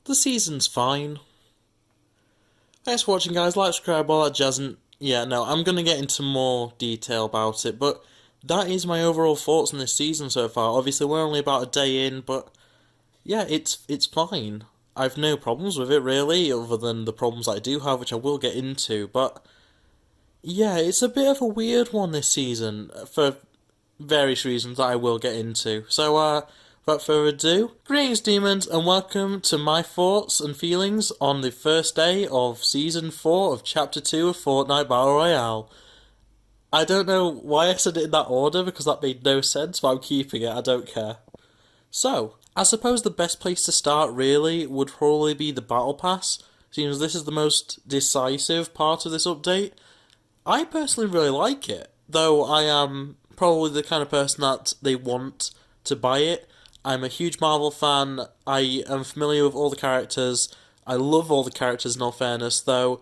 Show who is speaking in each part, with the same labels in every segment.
Speaker 1: The season's fine. Thanks for watching, guys. Like, subscribe, all that jazz. And yeah, no, I'm gonna get into more detail about it, but that is my overall thoughts on this season so far. Obviously, we're only about a day in, but yeah, it's fine. I've no problems with it really, other than the problems I do have, which I will get into. But yeah, it's a bit of a weird one this season for various reasons that I will get into. So, without further ado, greetings, demons, and welcome to my thoughts and feelings on the first day of Season 4 of Chapter 2 of Fortnite Battle Royale. I don't know why I said it in that order because that made no sense, but I'm keeping it, I don't care. So, I suppose the best place to start really would probably be the Battle Pass, seeing as this is the most decisive part of this update. I personally really like it, though I am probably the kind of person that they want to buy it. I'm a huge Marvel fan. I am familiar with all the characters. I love all the characters in all fairness, though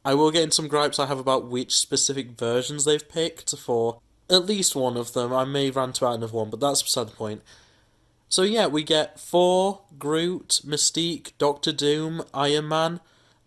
Speaker 1: I will get into some gripes I have about which specific versions they've picked for at least one of them. I may rant about another one, but that's beside the point. So yeah, we get Thor, Groot, Mystique, Doctor Doom, Iron Man,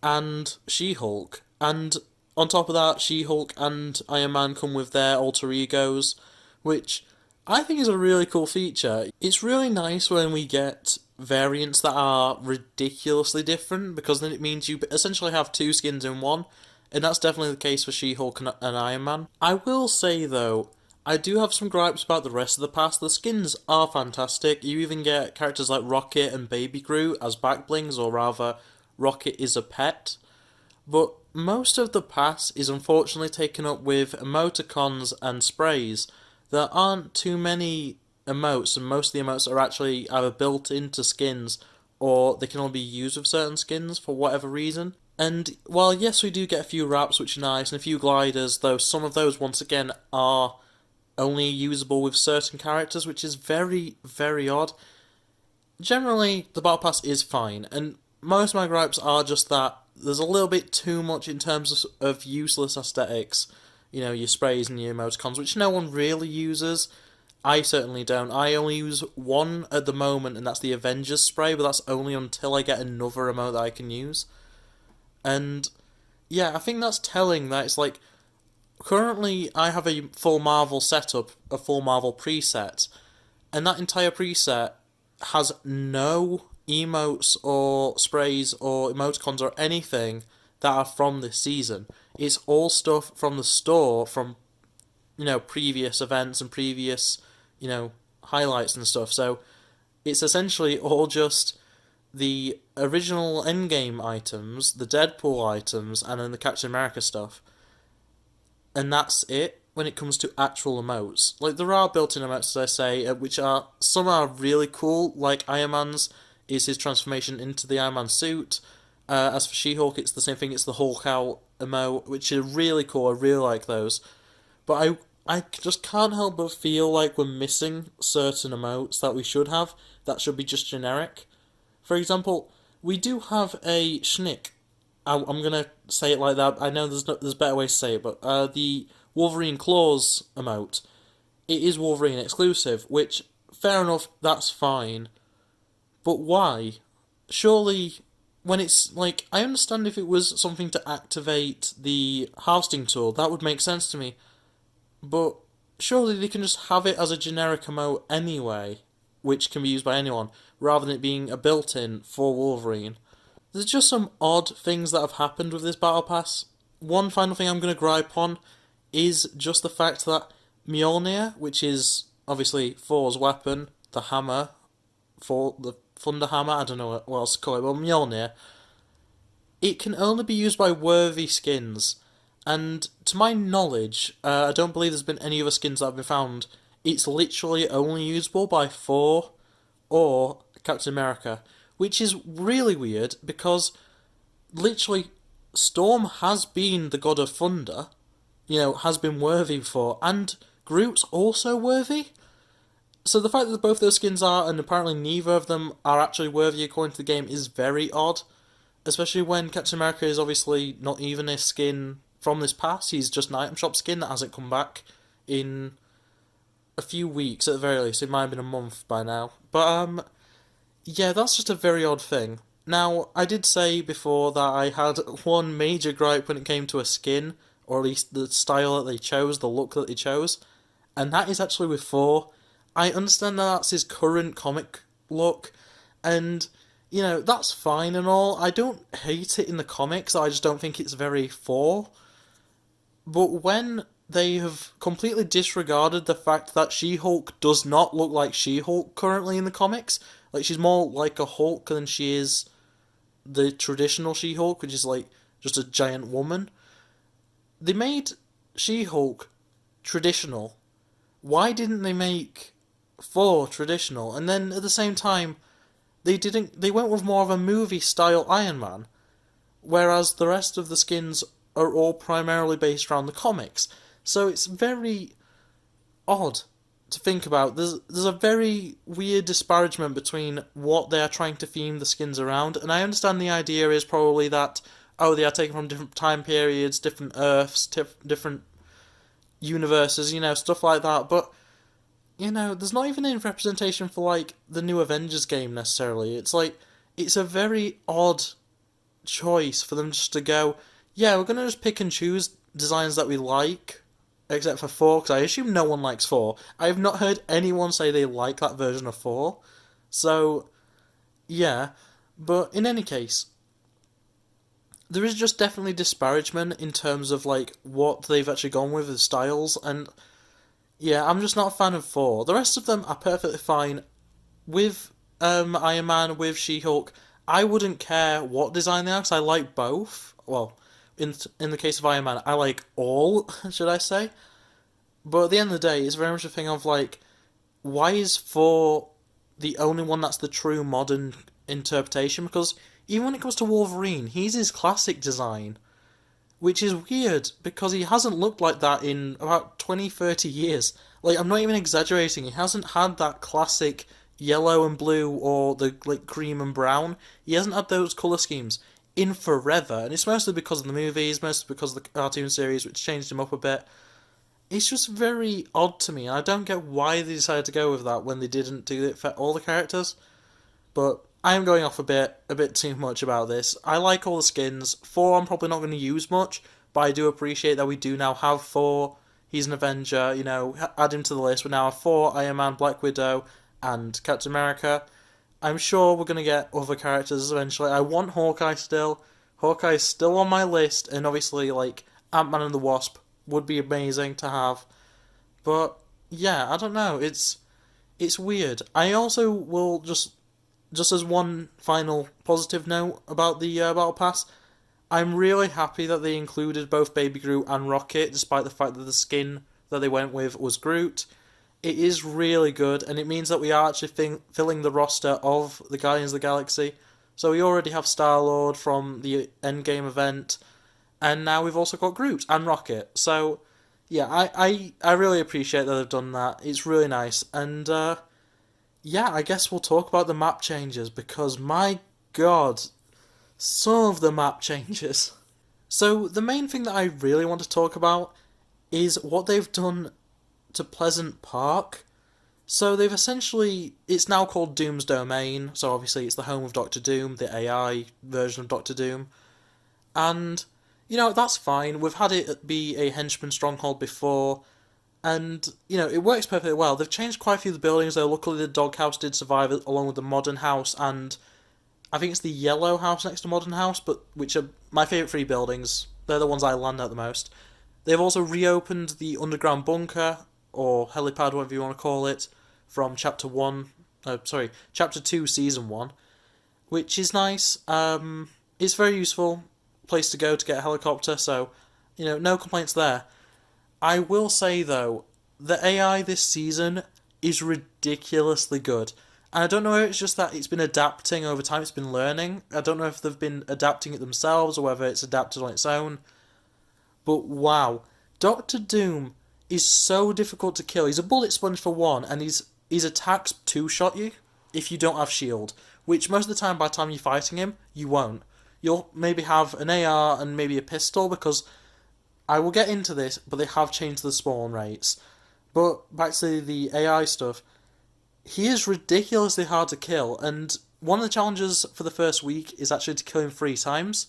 Speaker 1: and She-Hulk. And on top of that, She-Hulk and Iron Man come with their alter egos, which I think is a really cool feature. It's really nice when we get variants that are ridiculously different, because then it means you essentially have two skins in one, and that's definitely the case for She-Hulk and Iron Man. I will say though, I do have some gripes about the rest of the pass. The skins are fantastic. You even get characters like Rocket and Baby Groot as backblings, or rather, Rocket is a pet. But most of the pass is unfortunately taken up with emoticons and sprays. There aren't too many emotes, and most of the emotes are actually either built into skins or they can only be used with certain skins for whatever reason. And while yes, we do get a few wraps which are nice and a few gliders, though some of those once again are only usable with certain characters, which is very, very odd. Generally, the Battle Pass is fine, and most of my gripes are just that there's a little bit too much in terms of useless aesthetics. You know, your sprays and your emoticons, which no one really uses. I certainly don't. I only use one at the moment, and that's the Avengers spray, but that's only until I get another emote that I can use. And yeah, I think that's telling that it's like, currently I have a full Marvel setup, a full Marvel preset, and that entire preset has no emotes or sprays or emoticons or anything that are from this season. It's all stuff from the store, from previous events and previous highlights and stuff. So it's essentially all just the original Endgame items, the Deadpool items, and then the Captain America stuff. And that's it when it comes to actual emotes. Like, there are built-in emotes, as I say, which are, some are really cool, like Iron Man's is his transformation into the Iron Man suit. As for She-Hulk, it's the same thing, it's the Hulk out emote, which are really cool, I really like those. But I just can't help but feel like we're missing certain emotes that we should have, that should be just generic. For example, we do have a Schnick. I'm gonna say it like that. I know there's better ways to say it, but the Wolverine Claws emote, it is Wolverine exclusive, which, fair enough, that's fine. But why? Surely, when it's like, I understand if it was something to activate the harvesting tool, that would make sense to me. But surely they can just have it as a generic emote anyway, which can be used by anyone, rather than it being a built-in for Wolverine. There's just some odd things that have happened with this Battle Pass. One final thing I'm going to gripe on is just the fact that Mjolnir, which is obviously Thor's weapon, the hammer, for the Thunder Hammer, I don't know what else to call it, but Mjolnir, it can only be used by worthy skins. And to my knowledge, I don't believe there's been any other skins that have been found. It's literally only usable by Thor or Captain America, which is really weird because literally Storm has been the god of thunder, has been worthy before, and Groot's also worthy. So the fact that both those skins are, and apparently neither of them are actually worthy according to the game, is very odd. Especially when Captain America is obviously not even a skin from this pass, he's just an item shop skin that hasn't come back in a few weeks at the very least. It might have been a month by now. But, yeah, that's just a very odd thing. Now, I did say before that I had one major gripe when it came to a skin, or at least the style that they chose, the look that they chose, and that is actually with 4. I understand that that's his current comic look, and, that's fine and all. I don't hate it in the comics, I just don't think it's very 4. But when they have completely disregarded the fact that She-Hulk does not look like She-Hulk currently in the comics, like she's more like a Hulk than she is the traditional She-Hulk, which is like just a giant woman. They made She-Hulk traditional. Why didn't they make 4 traditional? And then at the same time, they went with more of a movie style Iron Man, whereas the rest of the skins are all primarily based around the comics. So it's very odd to think about. There's a very weird disparagement between what they are trying to theme the skins around, and I understand the idea is probably that, oh, they are taken from different time periods, different Earths, different universes, stuff like that, but, there's not even any representation for, like, the new Avengers game, necessarily. It's like, it's a very odd choice for them just to go, yeah, we're gonna just pick and choose designs that we like, except for 4, because I assume no one likes 4. I have not heard anyone say they like that version of 4. So, yeah. But in any case, there is just definitely disparagement in terms of, like, what they've actually gone with as styles, and yeah, I'm just not a fan of 4. The rest of them are perfectly fine. With Iron Man, with She-Hulk, I wouldn't care what design they are, because I like both. Well, in the case of Iron Man, I like all, should I say. But at the end of the day, it's very much a thing of, like, why is 4 the only one that's the true modern interpretation? Because even when it comes to Wolverine, he's his classic design, which is weird, because he hasn't looked like that in about 20, 30 years. Like, I'm not even exaggerating, he hasn't had that classic yellow and blue, or the, like, cream and brown. He hasn't had those colour schemes in forever, and it's mostly because of the movies, mostly because of the cartoon series, which changed him up a bit. It's just very odd to me, and I don't get why they decided to go with that when they didn't do it for all the characters. But I am going off a bit too much about this. I like all the skins. 4 I'm probably not going to use much, but I do appreciate that we do now have 4. He's an Avenger, add him to the list. We now have 4, Iron Man, Black Widow, and Captain America. I'm sure we're going to get other characters eventually. I want Hawkeye still. Hawkeye's still on my list, and obviously, like, Ant-Man and the Wasp would be amazing to have. But, yeah, I don't know. It's weird. I also will just as one final positive note about the Battle Pass, I'm really happy that they included both Baby Groot and Rocket, despite the fact that the skin that they went with was Groot. It is really good, and it means that we are actually filling the roster of the Guardians of the Galaxy. So we already have Star-Lord from the Endgame event, and now we've also got Groot and Rocket. So, yeah, I really appreciate that they've done that. It's really nice. And, yeah, I guess we'll talk about the map changes, because, my god, some of the map changes. So, the main thing that I really want to talk about is what they've done to Pleasant Park. So they've essentially, it's now called Doom's Domain, so obviously it's the home of Doctor Doom, the AI version of Doctor Doom. And, that's fine. We've had it be a henchman stronghold before, and, it works perfectly well. They've changed quite a few of the buildings, though. Luckily the doghouse did survive along with the modern house, and I think it's the yellow house next to modern house, but which are my favourite 3 buildings. They're the ones I land at the most. They've also reopened the underground bunker, or helipad, whatever you want to call it, from Chapter 2, Season 1, which is nice. It's very useful place to go to get a helicopter, so, no complaints there. I will say, though, the AI this season is ridiculously good. And I don't know if it's just that it's been adapting over time, it's been learning. I don't know if they've been adapting it themselves, or whether it's adapted on its own. But wow, Doctor Doom is so difficult to kill. He's a bullet sponge for one, and his attacks two-shot you if you don't have shield, which most of the time, by the time you're fighting him, you won't. You'll maybe have an AR and maybe a pistol, because I will get into this, but they have changed the spawn rates. But back to the AI stuff, he is ridiculously hard to kill, and one of the challenges for the first week is actually to kill him 3 times.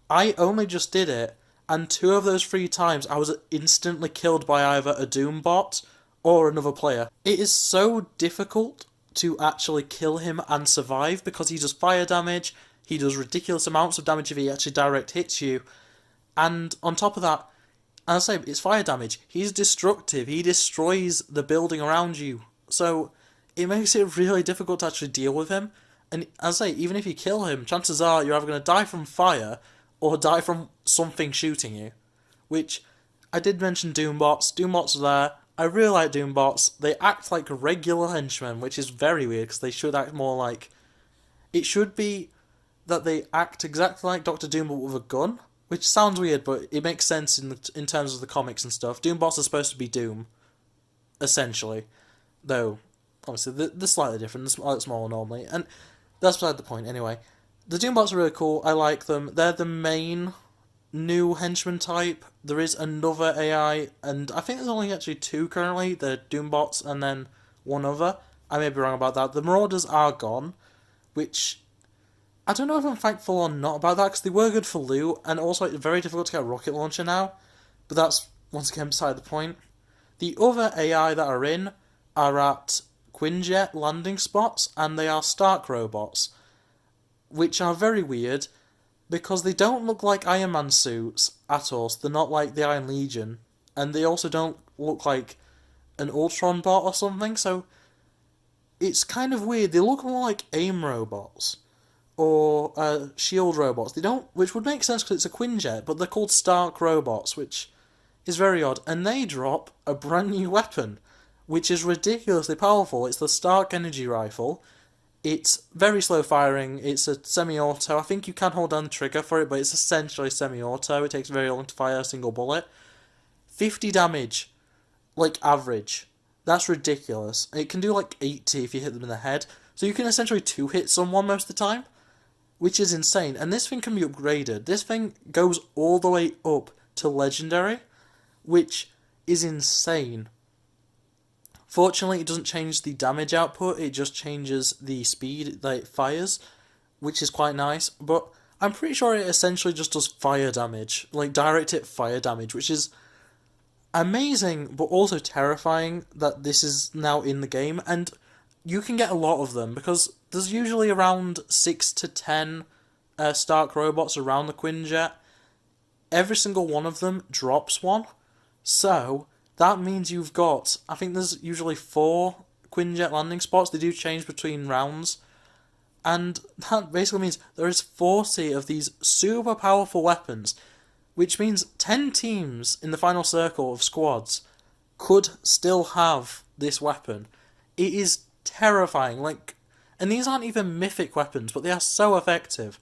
Speaker 1: I only just did it, and 2 of those 3 times I was instantly killed by either a Doom bot or another player. It is so difficult to actually kill him and survive because he does fire damage, he does ridiculous amounts of damage if he actually direct hits you, and on top of that, as I say, it's fire damage. He's destructive, he destroys the building around you, so it makes it really difficult to actually deal with him. And as I say, even if you kill him, chances are you're either going to die from fire or die from something shooting you. Which, I did mention Doombots. Doombots are there. I really like Doombots. They act like regular henchmen, which is very weird because they should act more like... It should be that they act exactly like Doctor Doom but with a gun, which sounds weird, but it makes sense in terms of the comics and stuff. Doombots are supposed to be Doom, essentially. Though, obviously, they're slightly different. They're slightly smaller normally. And that's beside the point, anyway. The Doombots are really cool. I like them. They're the main new henchman type. There is another AI, and I think there's only actually 2 currently. The Doombots and then one other. I may be wrong about that. The Marauders are gone, which I don't know if I'm thankful or not about that, because they were good for loot, and also it's very difficult to get a rocket launcher now. But that's, once again, beside the point. The other AI that are in are at Quinjet landing spots, and they are Stark robots, which are very weird, because they don't look like Iron Man suits at all, so they're not like the Iron Legion, and they also don't look like an Ultron bot or something, so it's kind of weird. They look more like AIM robots, or shield robots. They don't, which would make sense because it's a Quinjet, but they're called Stark robots, which is very odd, and they drop a brand new weapon, which is ridiculously powerful. It's the Stark Energy Rifle. It's very slow firing, it's a semi-auto. I think you can hold down the trigger for it, but it's essentially semi-auto. It takes very long to fire a single bullet. 50 damage, like average. That's ridiculous. It can do like 80 if you hit them in the head. So you can essentially 2-hit someone most of the time, which is insane. And this thing can be upgraded. This thing goes all the way up to Legendary, which is insane. Fortunately, it doesn't change the damage output, it just changes the speed that it fires, which is quite nice, but I'm pretty sure it essentially just does fire damage, like direct hit fire damage, which is amazing, but also terrifying that this is now in the game, and you can get a lot of them, because there's usually around 6 to 10 Stark robots around the Quinjet. Every single one of them drops one, so that means you've got, I think there's usually 4 Quinjet landing spots. They do change between rounds. And that basically means there is 40 of these super powerful weapons, which means 10 teams in the final circle of squads could still have this weapon. It is terrifying. And these aren't even mythic weapons, but they are so effective.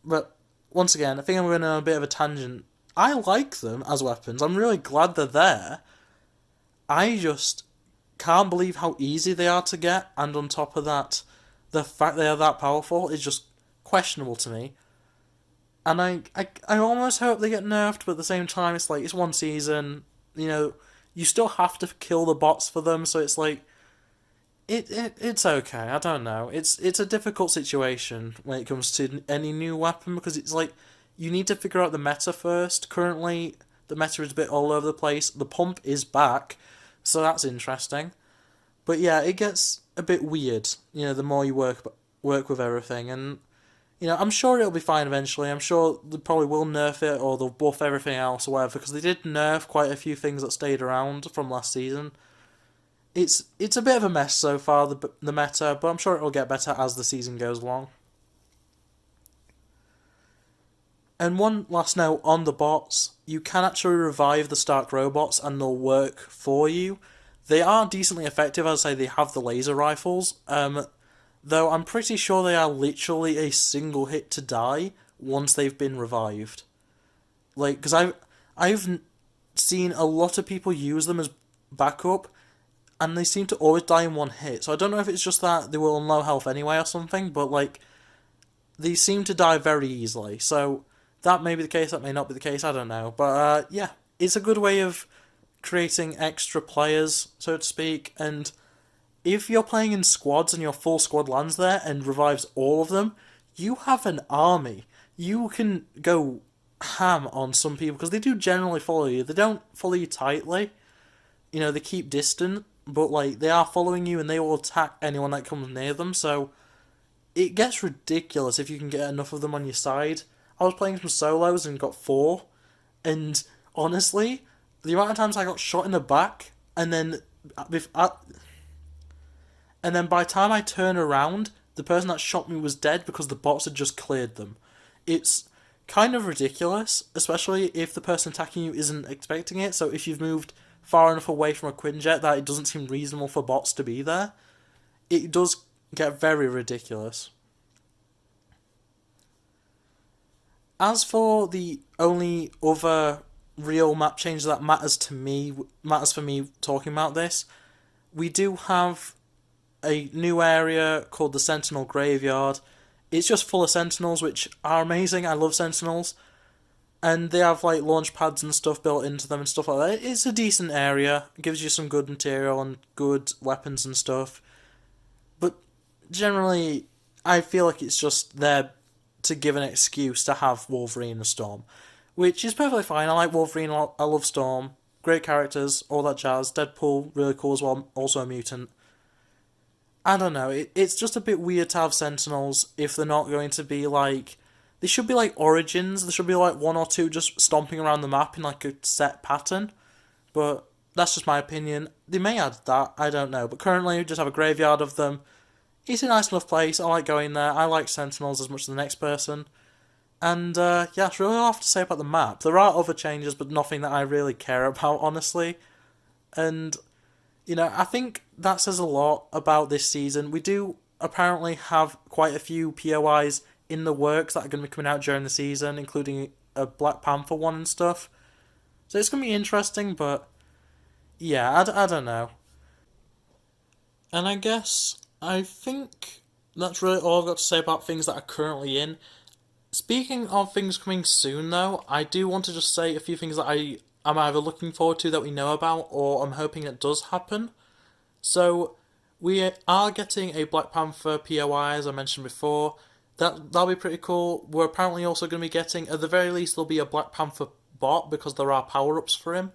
Speaker 1: But once again, I think I'm going on a bit of a tangent. I like them as weapons. I'm really glad they're there. I just can't believe how easy they are to get, and on top of that, the fact they are that powerful is just questionable to me. And I almost hope they get nerfed, but at the same time, it's like, it's one season, you still have to kill the bots for them, so it's like, it's okay, I don't know. It's a difficult situation when it comes to any new weapon, because it's like, you need to figure out the meta first. Currently, the meta is a bit all over the place. The pump is back, so that's interesting. But yeah, it gets a bit weird, the more you work with everything. And, I'm sure it'll be fine eventually. I'm sure they probably will nerf it, or they'll buff everything else or whatever, because they did nerf quite a few things that stayed around from last season. It's a bit of a mess so far, the meta, but I'm sure it'll get better as the season goes along. And one last note on the bots, you can actually revive the Stark robots and they'll work for you. They are decently effective, as I say, they have the laser rifles, though I'm pretty sure they are literally a single hit to die once they've been revived. Because I've seen a lot of people use them as backup, and they seem to always die in one hit, so I don't know if it's just that they were on low health anyway or something, but they seem to die very easily, so that may be the case, that may not be the case, I don't know. But, yeah, it's a good way of creating extra players, so to speak, and if you're playing in squads and your full squad lands there and revives all of them, you have an army. You can go ham on some people because they do generally follow you. They don't follow you tightly. They keep distant, but like they are following you and they will attack anyone that comes near them. So it gets ridiculous if you can get enough of them on your side. I was playing some solos and got 4, and honestly, the amount of times I got shot in the back, and then by the time I turn around, the person that shot me was dead because the bots had just cleared them. It's kind of ridiculous, especially if the person attacking you isn't expecting it. So if you've moved far enough away from a Quinjet that it doesn't seem reasonable for bots to be there, it does get very ridiculous. As for the only other real map change that matters for me talking about this, we do have a new area called the Sentinel Graveyard. It's just full of Sentinels, which are amazing. I love Sentinels. And they have like launch pads and stuff built into them and stuff like that. It's a decent area. It gives you some good material and good weapons and stuff. But generally, I feel like it's just there to give an excuse to have Wolverine and Storm, which is perfectly fine. I like Wolverine, I love Storm. Great characters, all that jazz. Deadpool, really cool as well, also a mutant. I don't know, it's just a bit weird to have Sentinels if they're not going to be like... They should be like Origins, there should be like 1 or 2 just stomping around the map in like a set pattern. But that's just my opinion. They may add that, I don't know. But currently we just have a graveyard of them. It's a nice enough place, I like going there. I like Sentinels as much as the next person. And that's really all I have to say about the map. There are other changes, but nothing that I really care about, honestly. And... I think that says a lot about this season. We do apparently have quite a few POIs in the works that are going to be coming out during the season, including a Black Panther one and stuff. So it's going to be interesting, but yeah, I don't know. And I think that's really all I've got to say about things that are currently in. Speaking of things coming soon, though, I do want to just say a few things that I'm either looking forward to that we know about, or I'm hoping it does happen. So, we are getting a Black Panther POI, as I mentioned before. That'll be pretty cool. We're apparently also going to be getting, at the very least, there'll be a Black Panther bot, because there are power-ups for him,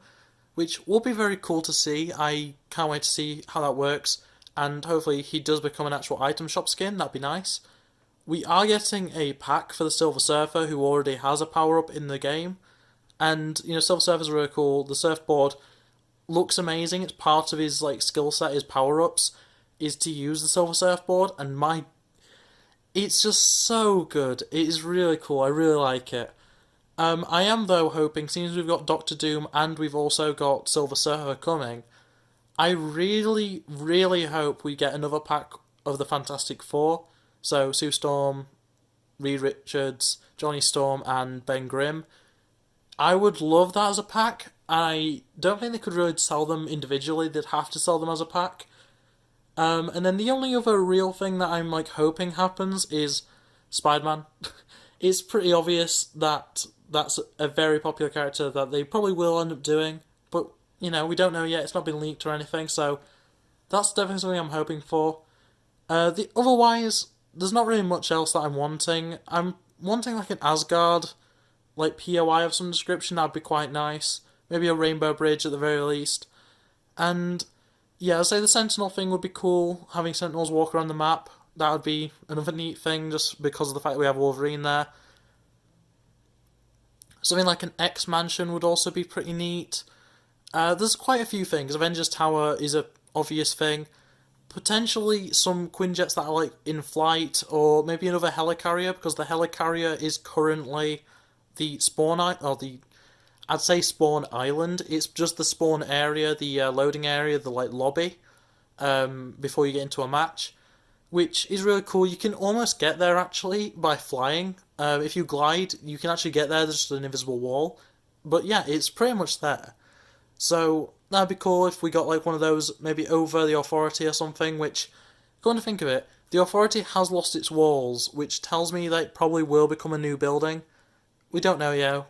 Speaker 1: which will be very cool to see. I can't wait to see how that works, and hopefully he does become an actual item shop skin. That'd be nice. We are getting a pack for the Silver Surfer, who already has a power-up in the game. And, Silver Surfer's really cool. The surfboard looks amazing. It's part of his, skill set, his power-ups, is to use the Silver Surfboard. And it's just so good. It is really cool. I really like it. I am, though, hoping, since we've got Doctor Doom and we've also got Silver Surfer coming, I really, really hope we get another pack of the Fantastic Four. So, Sue Storm, Reed Richards, Johnny Storm, and Ben Grimm. I would love that as a pack. I don't think they could really sell them individually. They'd have to sell them as a pack. And then the only other real thing that I'm hoping happens is Spider-Man. It's pretty obvious that that's a very popular character that they probably will end up doing. But, we don't know yet. It's not been leaked or anything. So that's definitely something I'm hoping for. Otherwise, there's not really much else that I'm wanting. I'm wanting an Asgard... POI of some description. That'd be quite nice. Maybe a Rainbow Bridge at the very least. And, yeah, I'd say the Sentinel thing would be cool. Having Sentinels walk around the map, that would be another neat thing, just because of the fact that we have Wolverine there. Something like an X-Mansion would also be pretty neat. There's quite a few things. Avengers Tower is an obvious thing. Potentially some Quinjets that are, in flight, or maybe another helicarrier, because the helicarrier is currently... the spawn I'd say spawn island. It's just the spawn area, the loading area, the lobby, before you get into a match, which is really cool. You can almost get there actually by flying. If you glide, you can actually get there. There's just an invisible wall, but yeah, it's pretty much there. So that'd be cool if we got one of those maybe over the Authority or something. Which, going to think of it, the Authority has lost its walls, which tells me that it probably will become a new building. We don't know yet.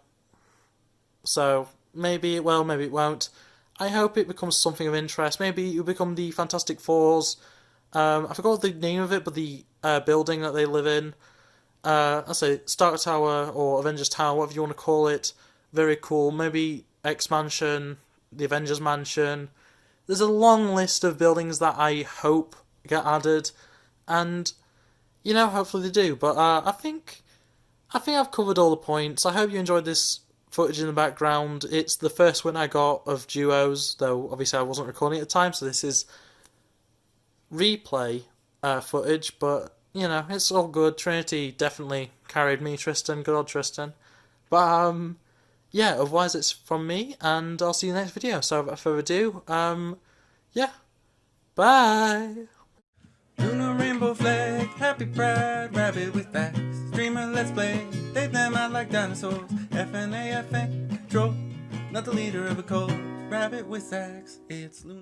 Speaker 1: So, maybe it will, maybe it won't. I hope it becomes something of interest. Maybe you become the Fantastic Fours. I forgot the name of it, but the building that they live in. I say Stark Tower or Avengers Tower, whatever you want to call it. Very cool. Maybe X Mansion, the Avengers Mansion. There's a long list of buildings that I hope get added, and hopefully they do. But I think I've covered all the points. I hope you enjoyed this footage in the background. It's the first win I got of duos, though obviously I wasn't recording at the time, so this is replay footage, but it's all good. Trinity definitely carried me, Tristan, good old Tristan. But yeah, otherwise it's from me, and I'll see you in the next video. So without further ado, yeah, bye.
Speaker 2: Lunar rainbow flag, happy pride, rabbit with facts. Streamer, let's play. They them out like dinosaurs. FNAFN, troll, not the leader of a cult. Rabbit with sax, it's Lunar.